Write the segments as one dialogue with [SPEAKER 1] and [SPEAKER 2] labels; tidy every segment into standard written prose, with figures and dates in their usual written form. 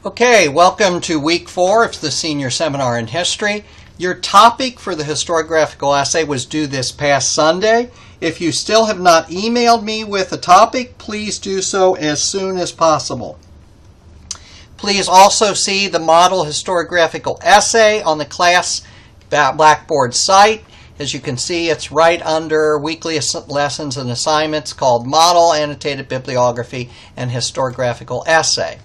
[SPEAKER 1] Okay, welcome to week 4 of the senior seminar in history. Your topic for the historiographical essay was due this past Sunday. If you still have not emailed me with a topic, please do so as soon as possible. Please also see the model historiographical essay on the class Blackboard site. As you can see, it's right under weekly lessons and assignments called Model Annotated Bibliography and Historiographical Essay.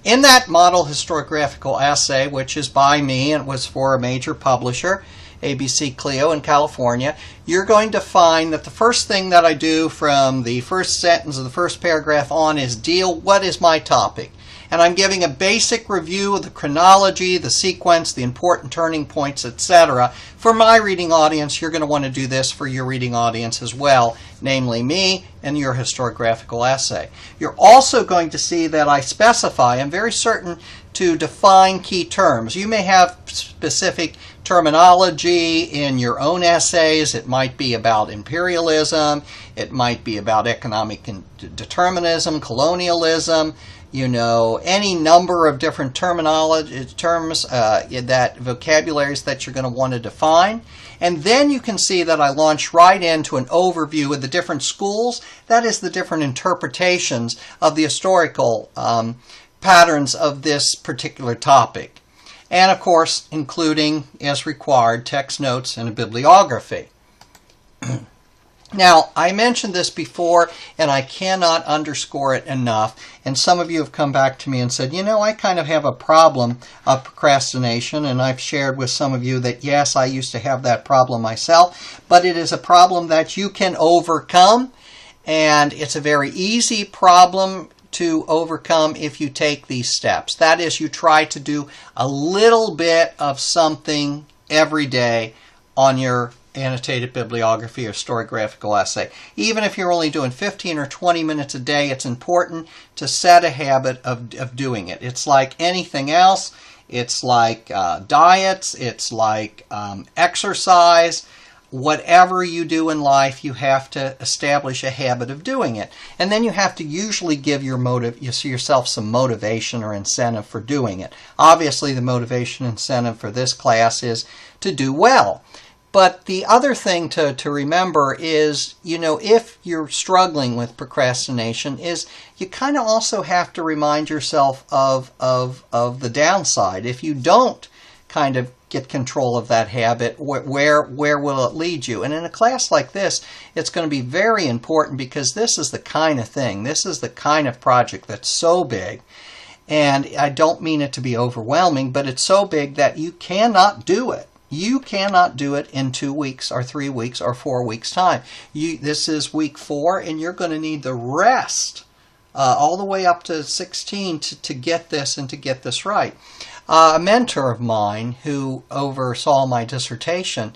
[SPEAKER 1] In that model historiographical essay, which is by me and was for a major publisher, ABC Clio in California, you're going to find that the first thing that I do from the first sentence of the first paragraph on is what is my topic? And I'm giving a basic review of the chronology, the sequence, the important turning points, etc. For my reading audience, you're going to want to do this for your reading audience as well, namely me and your historiographical essay. You're also going to see that I specify, I'm very certain to define key terms. You may have specific terminology in your own essays. It might be about imperialism. It might be about economic determinism, colonialism, any number of different terms, that vocabularies that you're going to want to define. And then you can see that I launch right into an overview of the different schools, that is the different interpretations of the historical patterns of this particular topic. And of course, including, as required, text notes and a bibliography. Now, I mentioned this before, and I cannot underscore it enough. And some of you have come back to me and said, I kind of have a problem of procrastination. And I've shared with some of you that, yes, I used to have that problem myself. But it is a problem that you can overcome. And it's a very easy problem to overcome if you take these steps. That is, you try to do a little bit of something every day on your annotated bibliography or historiographical essay. Even if you're only doing 15 or 20 minutes a day, it's important to set a habit of doing it. It's like anything else. It's like diets. It's like exercise. Whatever you do in life, you have to establish a habit of doing it. And then you have to usually give yourself some motivation or incentive for doing it. Obviously, the motivation incentive for this class is to do well. But the other thing to remember is, if you're struggling with procrastination, is you kind of also have to remind yourself of the downside. If you don't kind of get control of that habit, where will it lead you? And in a class like this, it's going to be very important because this is the kind of thing, this is the kind of project that's so big. And I don't mean it to be overwhelming, but it's so big that you cannot do it. You cannot do it in 2 weeks or 3 weeks or 4 weeks' time. This is week 4, and you're going to need the rest all the way up to 16 to get this and to get this right. A mentor of mine who oversaw my dissertation,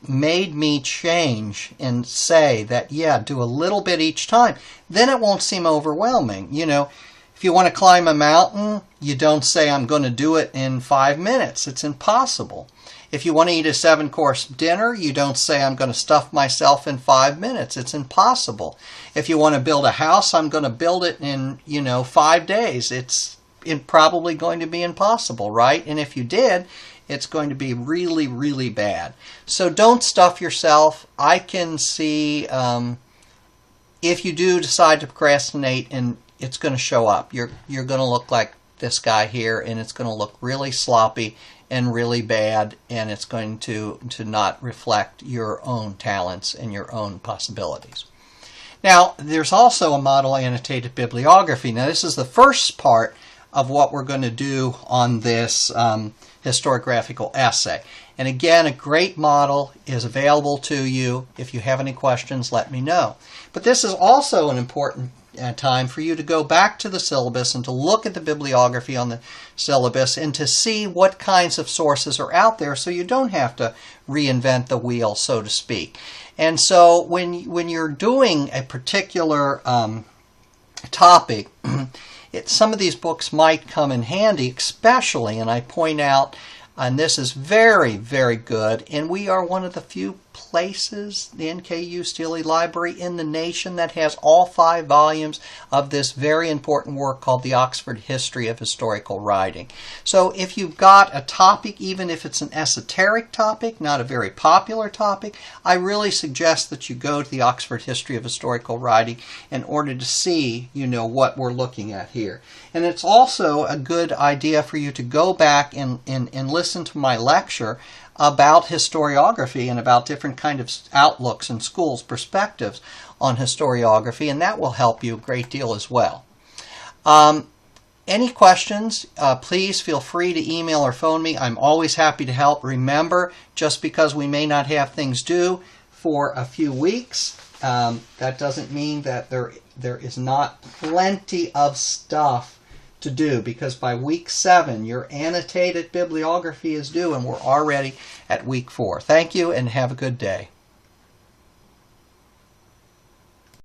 [SPEAKER 1] made me change and say that, do a little bit each time. Then it won't seem overwhelming. If you want to climb a mountain, you don't say, I'm going to do it in 5 minutes. It's impossible. If you want to eat a 7-course dinner, you don't say, I'm going to stuff myself in 5 minutes. It's impossible. If you want to build a house, I'm going to build it in, 5 days. It's probably going to be impossible, right? And if you did, it's going to be really, really bad. So don't stuff yourself. I can see if you do decide to procrastinate, and it's going to show up. You're going to look like this guy here, and it's going to look really sloppy and really bad, and it's going to not reflect your own talents and your own possibilities. Now, there's also a model annotated bibliography. Now, this is the first part of what we're going to do on this historiographical essay. And again, a great model is available to you. If you have any questions, let me know. But this is also an important time for you to go back to the syllabus and to look at the bibliography on the syllabus and to see what kinds of sources are out there so you don't have to reinvent the wheel, so to speak. And so when you're doing a particular topic, some of these books might come in handy, especially, and I point out, and this is very, very good, and we are one of the few places, the NKU Steele Library in the nation, that has all 5 volumes of this very important work called the Oxford History of Historical Writing. So if you've got a topic, even if it's an esoteric topic, not a very popular topic, I really suggest that you go to the Oxford History of Historical Writing in order to see, what we're looking at here. And it's also a good idea for you to go back and listen to my lecture about historiography and about different kind of outlooks and schools' perspectives on historiography, and that will help you a great deal as well. Any questions, please feel free to email or phone me. I'm always happy to help. Remember, just because we may not have things due for a few weeks, that doesn't mean that there is not plenty of stuff to do, because by week 7 your annotated bibliography is due and we're already at week 4. Thank you and have a good day.